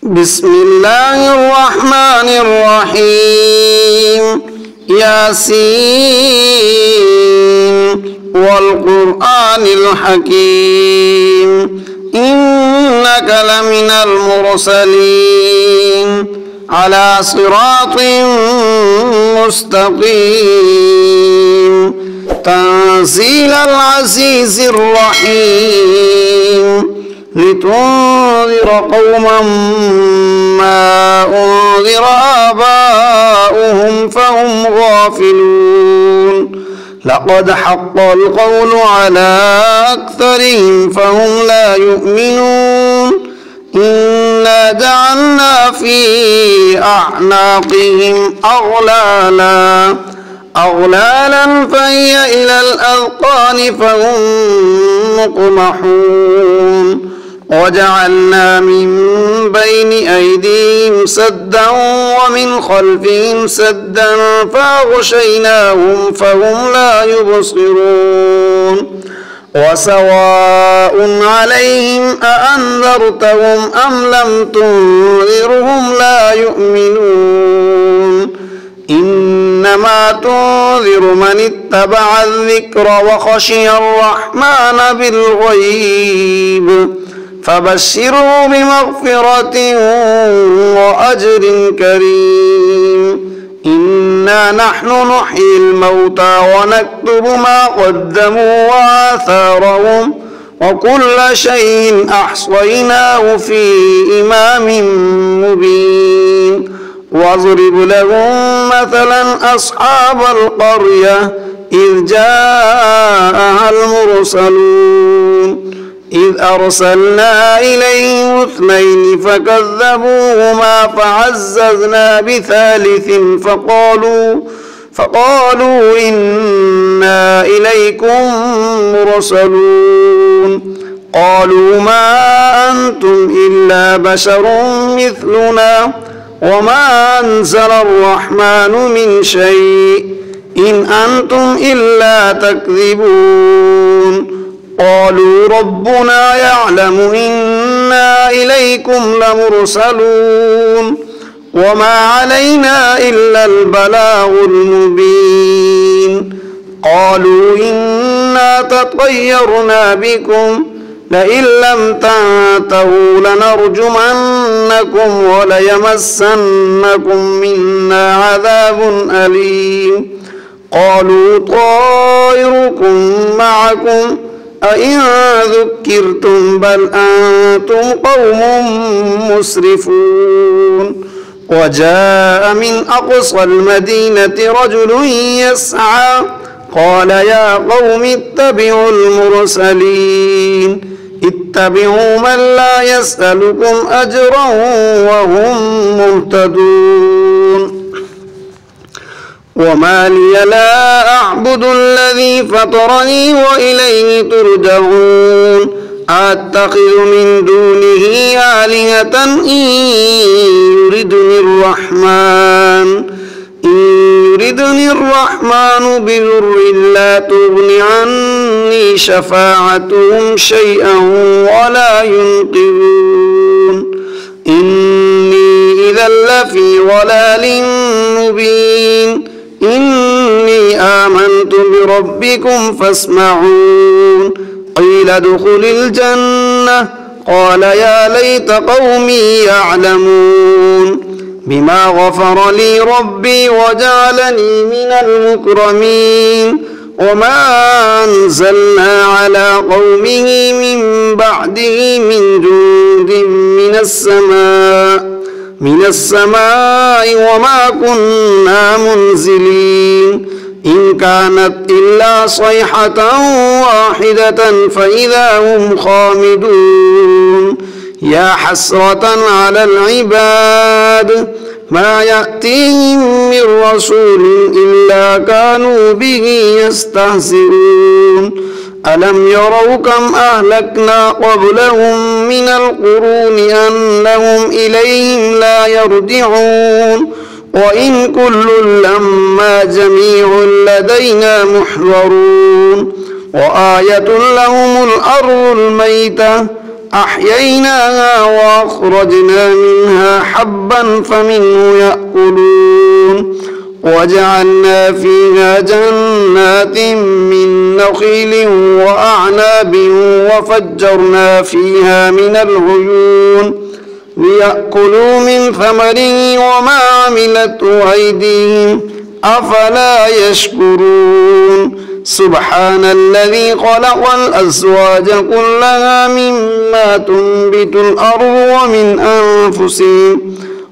بسم الله الرحمن الرحيم ياسين والقرآن الحكيم إنك لمن المرسلين على صراط مستقيم تنزيل العزيز الرحيم لتنذر قوما ما أنذر آباؤهم فهم غافلون لقد حق القول على أكثرهم فهم لا يؤمنون إنا جعلنا في أعناقهم أغلالا فهي إلى الأذقان فهم مقمحون وجعلنا من بين أيديهم سدا ومن خلفهم سدا فأغشيناهم فهم لا يبصرون وسواء عليهم أأنذرتهم أم لم تنذرهم لا يؤمنون إنما تنذر من اتبع الذكر وخشي الرحمن بالغيب فبشره بمغفرة وأجر كريم إنا نحن نحيي الموتى ونكتب ما قدموا وآثارهم وكل شيء أحصيناه في إمام مبين واضرب لهم مثلا أصحاب القرية إذ جاءها المرسلون إذ أرسلنا إليهم اثنين فكذبوهما فعززنا بثالث فقالوا إنا إليكم مرسلون قالوا ما أنتم إلا بشر مثلنا وما أنزل الرحمن من شيء إن أنتم إلا تكذبون قالوا ربنا يعلم إنا إليكم لمرسلون وما علينا إلا البلاغ المبين قالوا إنا تطيرنا بكم لئن لم تنتهوا لنرجمنكم وليمسنكم منا عذاب أليم قالوا طائركم معكم أئن ذكرتم بل أنتم قوم مسرفون وجاء من أقصى المدينة رجل يسعى قال يا قوم اتبعوا المرسلين اتبعوا من لا يسألكم أجرا وهم مهتدون وما لي لا أعبد الذي فطرني وإليه ترجعون أتخذ من دونه آلهة إن يردني الرحمن بضر لا تغن عني شفاعتهم شيئا ولا ينقذون إني إذا لفي ضلال مبين إني آمنت بربكم فاسمعون قيل ادخل الجنة قال يا ليت قومي يعلمون بما غفر لي ربي وجعلني من المكرمين وما أنزلنا على قومه من بعده من جند من السماء وما كنا منزلين إن كانت إلا صيحة واحدة فإذا هم خامدون يا حسرة على العباد ما يأتيهم من رسول إلا كانوا به يستهزئون ألم يروا كم أهلكنا قبلهم من القرون أنهم إليهم لا يرجعون وإن كل لما جميع لدينا محضرون وآية لهم الأرض الميتة أحييناها وأخرجنا منها حبا فمنه يأكلون وجعلنا فيها جنات من نخيل وأعناب وفجرنا فيها من العيون ليأكلوا من ثمره وما عملته أيديهم أفلا يشكرون سبحان الذي خلق الأزواج كلها مما تنبت الأرض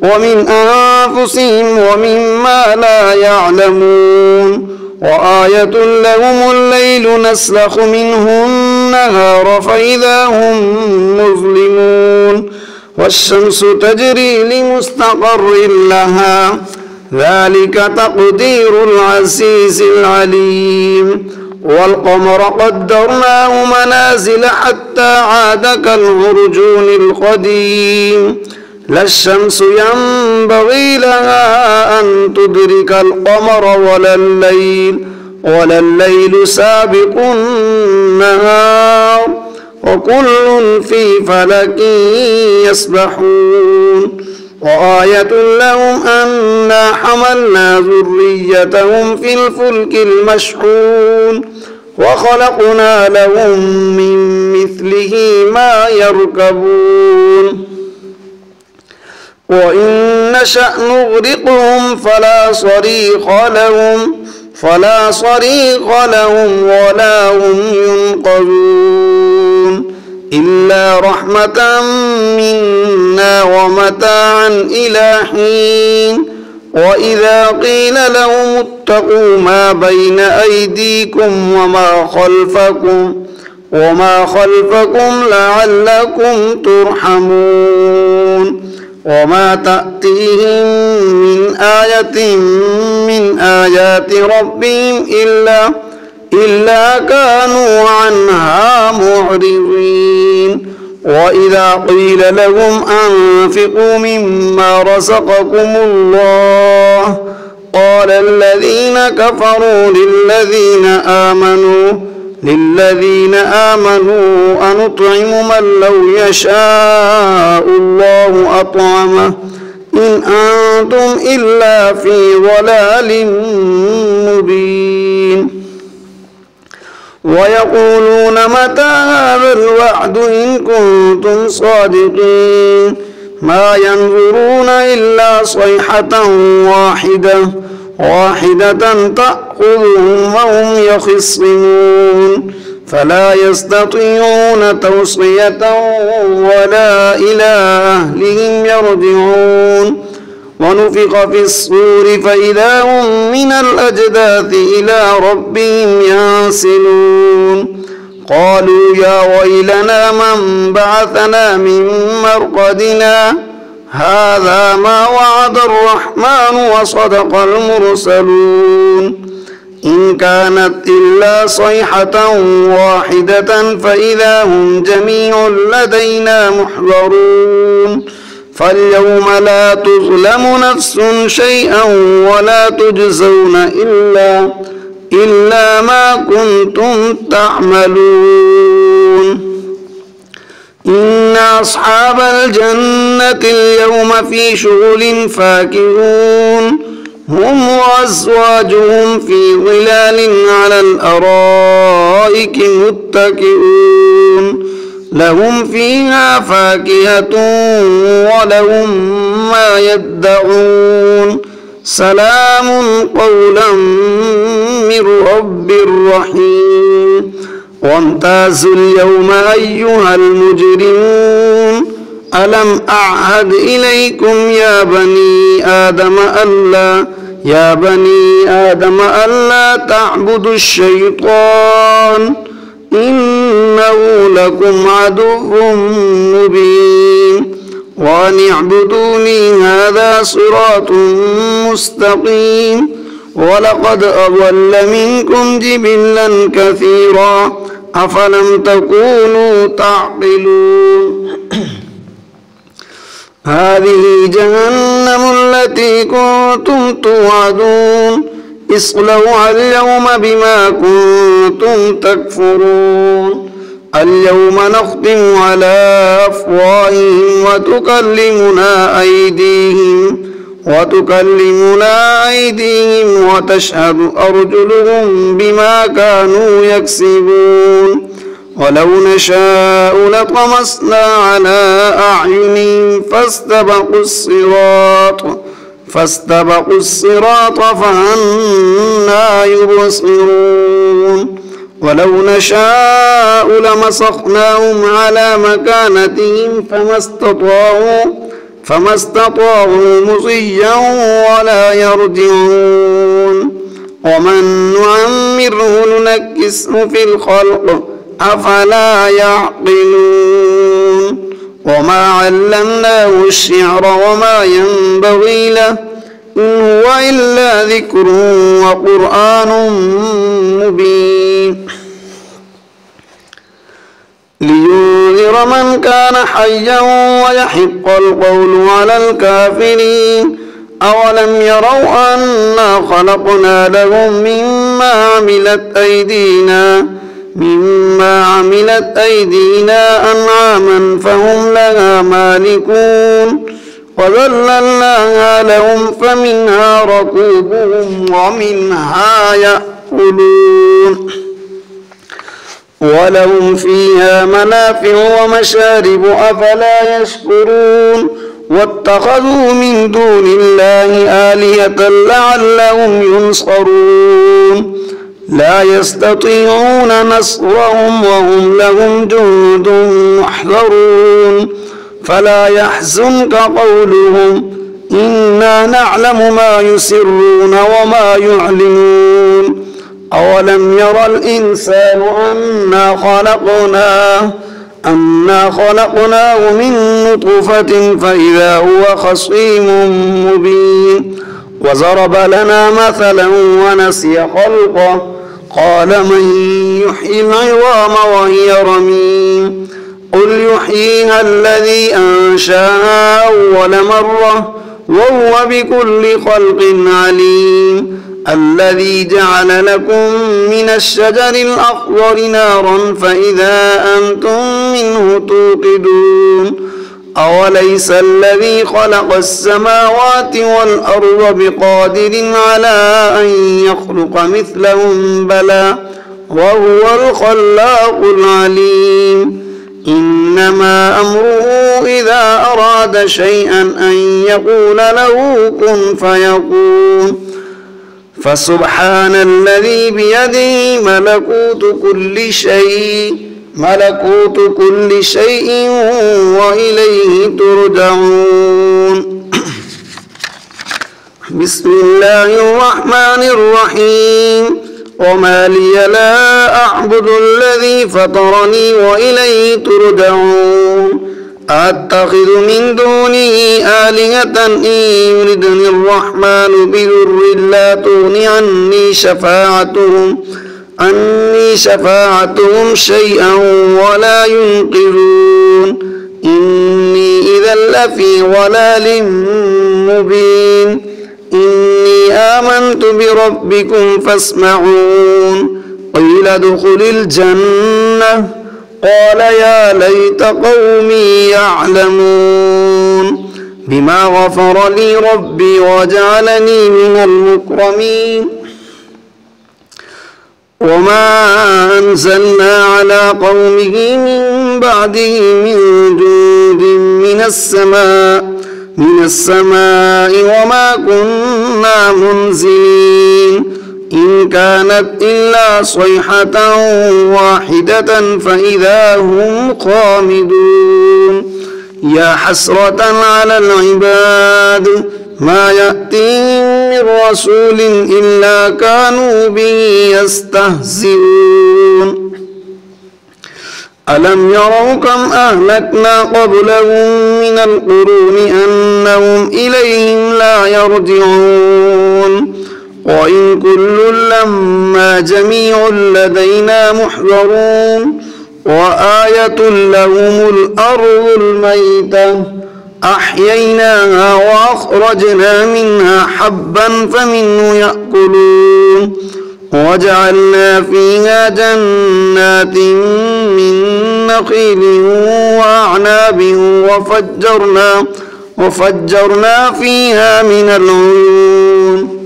ومن أنفسهم ومما لا يعلمون وآية لهم الليل نسلخ منه النهار فإذا هم مظلمون والشمس تجري لمستقر لها ذلك تقدير العزيز العليم والقمر قدرناه منازل حتى عاد كالعرجون القديم لا الشمس ينبغي لها أن تدرك القمر ولا الليل سابق النهار وكل في فلك يسبحون وآية لهم أنا حملنا ذريتهم في الفلك المشحون وخلقنا لهم من مثله ما يركبون وإن نشأ نغرقهم فلا صريخ لهم ولا هم ينقذون إلا رحمة منا ومتاعا إلى حين وإذا قيل لهم اتقوا ما بين أيديكم وما خلفكم لعلكم ترحمون وما تأتيهم من آية من آيات ربهم إلا كانوا عنها معرضين وإذا قيل لهم أنفقوا مما رزقكم الله قال الذين كفروا للذين آمنوا أنطعم من لو يشاء الله أطعمه إن أنتم إلا في ضلال مبين ويقولون متى هذا الوعد إن كنتم صادقين ما ينظرون إلا صيحة واحدة تأخذهم وهم يخصمون فلا يستطيعون توصية ولا إلى أهلهم يرجعون ونفخ في الصور فإذا هم من الأجداث إلى ربهم ينسلون قالوا يا ويلنا من بعثنا من مرقدنا هذا ما وعد الرحمن وصدق المرسلون إن كانت إلا صيحة واحدة فإذا هم جميع لدينا محضرون فاليوم لا تظلم نفس شيئا ولا تجزون إلا ما كنتم تعملون إن أصحاب الجنة اليوم في شغل فاكهون هم وأزواجهم في ظلال على الأرائك متكئون لهم فيها فاكهة ولهم ما يدعون سلام قولا من رب رحيم وامتازوا اليوم أيها المجرمون ألم أعهد إليكم يا بني آدم ألا تعبدوا الشيطان إنه لكم عدو مبين وأن اعبدوني هذا صراط مستقيم ولقد أضل منكم جبلا كثيرا أفلم تكونوا تعقلون هذه جهنم التي كنتم توعدون اصلوها اليوم بما كنتم تكفرون اليوم نختم على أفواههم وتكلمنا أيديهم وتشهد أرجلهم بما كانوا يكسبون ولو نشاء لطمسنا على أعينهم فاستبقوا الصراط فأنى يبصرون ولو نشاء لمسخناهم على مكانتهم فما استطاعوا مضيا ولا يرجعون ومن نعمره ننكسه في الخلق أفلا يعقلون وما علمناه الشعر وما ينبغي له إن هو إلا ذكر وقرآن مبين لينذر من كان حيا ويحق القول على الكافرين أولم يروا أنا خلقنا لهم مما عملت أيدينا أنعاما فهم لها مالكون وذللناها لهم فمنها ركوبهم ومنها يأكلون ولهم فيها منافع ومشارب أفلا يشكرون واتخذوا من دون الله آلهة لعلهم ينصرون لا يستطيعون نصرهم وهم لهم جند محضرون فلا يحزنك قولهم إنا نعلم ما يسرون وما يعلنون أولم ير الإنسان أنا خلقناه من نطفة فإذا هو خصيم مبين وضرب لنا مثلا ونسي خلقه قال من يحيي العظام وهي رميم قل يحييها الذي أنشأها أول مرة وهو بكل خلق عليم الذي جعل لكم من الشجر الأخضر نارا فإذا أنتم منه توقدون أوليس الذي خلق السماوات والأرض بقادر على أن يخلق مثلهم بلى وهو الخلاق العليم إنما أمره إذا أراد شيئا أن يقول له كن فيكون فسبحان الذي بيده ملكوت كل شيء وإليه ترجعون بسم الله الرحمن الرحيم وما لي لا أعبد الذي فطرني وإليه ترجعون أتخذ من دونه آلهة إن يردني الرحمن بضر لا تغن عني شفاعتهم شيئا ولا ينقذون إني إذا لفي ضلال مبين إني آمنت بربكم فاسمعون قيل ادخل الجنة قال يا ليت قومي يعلمون بما غفر لي ربي وجعلني من المكرمين وما أنزلنا على قومه من بعده من جند من السماء وما كنا منزلين إن كانت إلا صيحة واحدة فإذا هم خامدون يا حسرة على العباد ما يأتيهم من رسول إلا كانوا به يستهزئون ألم يروا كم أهلكنا قبلهم من القرون أنهم إليهم لا يرجعون وإن كل لما جميع لدينا محضرون وآية لهم الأرض الميتة أحييناها وأخرجنا منها حبا فمنه يأكلون وجعلنا فيها جنات من نخيل وأعناب وفجرنا فيها من العيون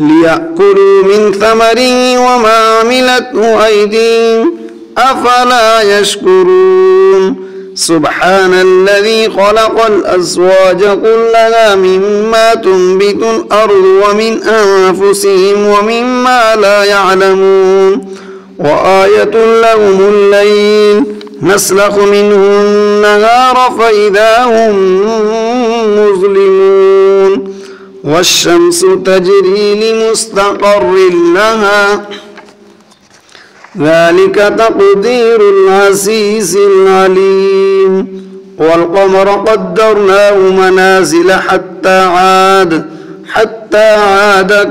ليأكلوا من ثمره وما عملته أيديهم أفلا يشكرون سبحان الذي خلق الأزواج كلها مما تنبت الأرض ومن أنفسهم ومما لا يعلمون وآية لهم الليل نسلخ منه النهار فإذا هم مظلمون والشمس تجري لمستقر لها ذلك تقدير العزيز العليم والقمر قدرناه منازل حتى عاد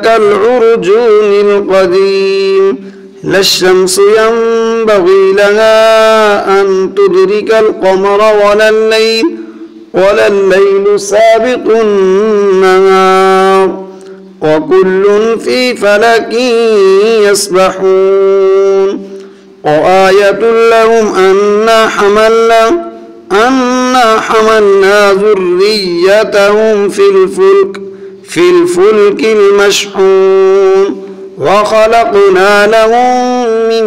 كالعرجون القديم لا الشمس ينبغي لها أن تدرك القمر ولا الليل سابق النهار وكل في فلك يسبحون وآية لهم أنا حملنا ذريتهم في الفلك المشحون وخلقنا لهم من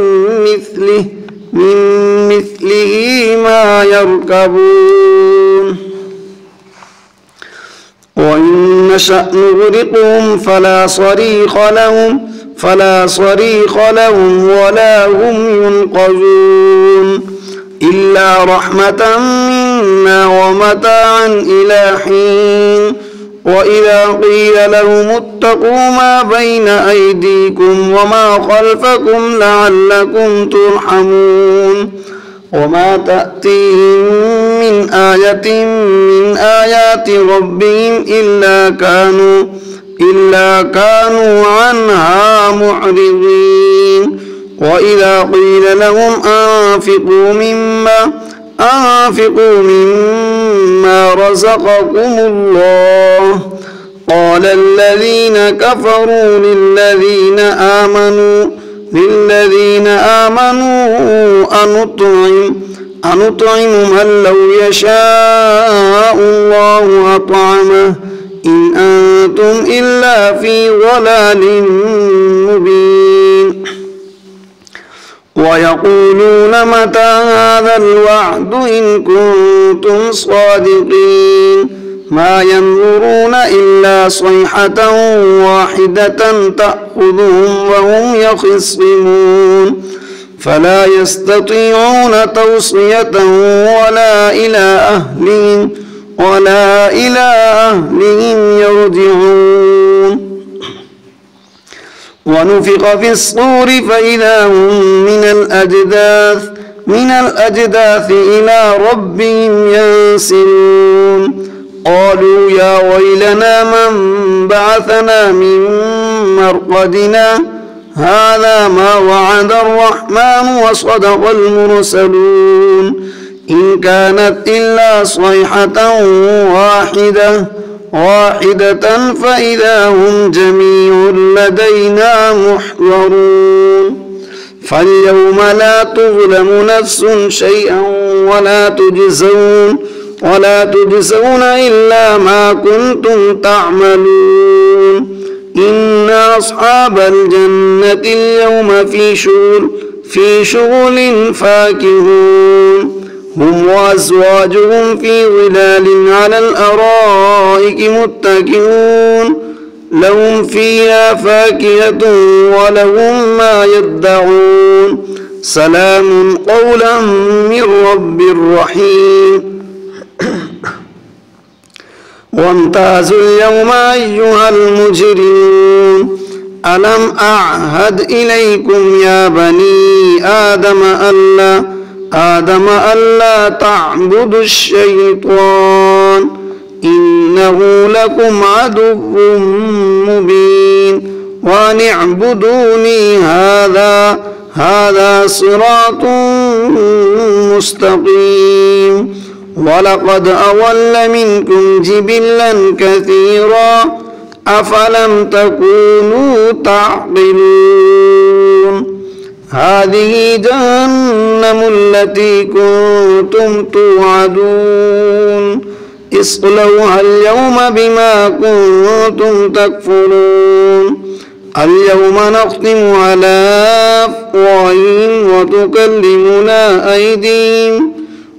مثله ما يركبون وإن نشأ نغرقهم فلا صريخ لهم ولا هم ينقذون إلا رحمة منا ومتاعا إلى حين وإذا قيل لهم اتقوا ما بين أيديكم وما خلفكم لعلكم ترحمون وما تأتيهم من آية من آيات ربهم إلا كانوا عنها معرضين وإذا قيل لهم أنفقوا مما رزقكم الله قال الذين كفروا للذين آمنوا أنطعم من لو يشاء الله أطعمه إن أنتم إلا في ضلال مبين ويقولون متى هذا الوعد إن كنتم صادقين ما ينظرون إلا صيحة واحدة تأخذهم وهم يخصمون فلا يستطيعون توصية ولا إلى أهلهم يرجعون ونفخ في الصور فإذا هم من الأجداث إلى ربهم ينسلون قالوا يا ويلنا من بعثنا من مرقدنا هذا ما وعد الرحمن وصدق المرسلون إن كانت إلا صيحة واحدة فإذا هم جميع لدينا محضرون فاليوم لا تظلم نفس شيئا ولا تجزون إلا ما كنتم تعملون إن أصحاب الجنة اليوم في شغل فاكهون هم وأزواجهم في ظلال على الأرائك متكئون لهم فيها فاكهة ولهم ما يدعون سلام قولا من رب رحيم وامتازوا اليوم أيها المجرمون ألم أعهد إليكم يا بني آدم ألا تعبدوا الشيطان إنه لكم عدو مبين وأن اعبدوني هذا صراط مستقيم ولقد أضل منكم جبلا كثيرا أفلم تكونوا تعقلون هذه جهنم التي كنتم توعدون اصلوها اليوم بما كنتم تكفرون اليوم نختم على أفواههم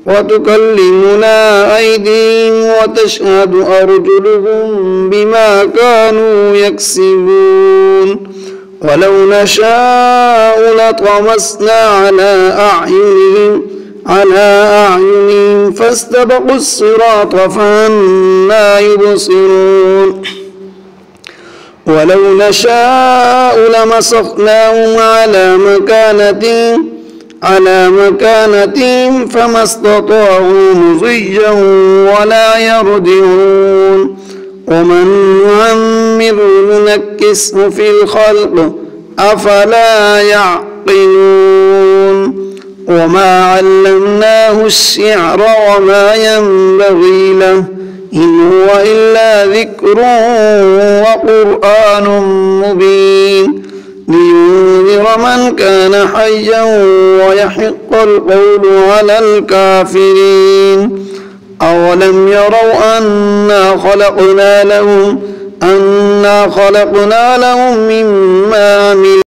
وتكلمنا أيديهم وتشهد أرجلهم بما كانوا يكسبون ولو نشاء لطمسنا على أعينهم فاستبقوا الصراط فأنى يبصرون ولو نشاء لمسخناهم على مكانتهم فما استطاعوا مضيا ولا يرجعون ومن نعمر ننكسه في الخلق أفلا يعقلون وما علمناه الشعر وما ينبغي له إن هو إلا ذكر وقرآن مبين لينذر من كان حيا ويحق القول على الكافرين أولم يروا أنا خلقنا لهم مما عملوا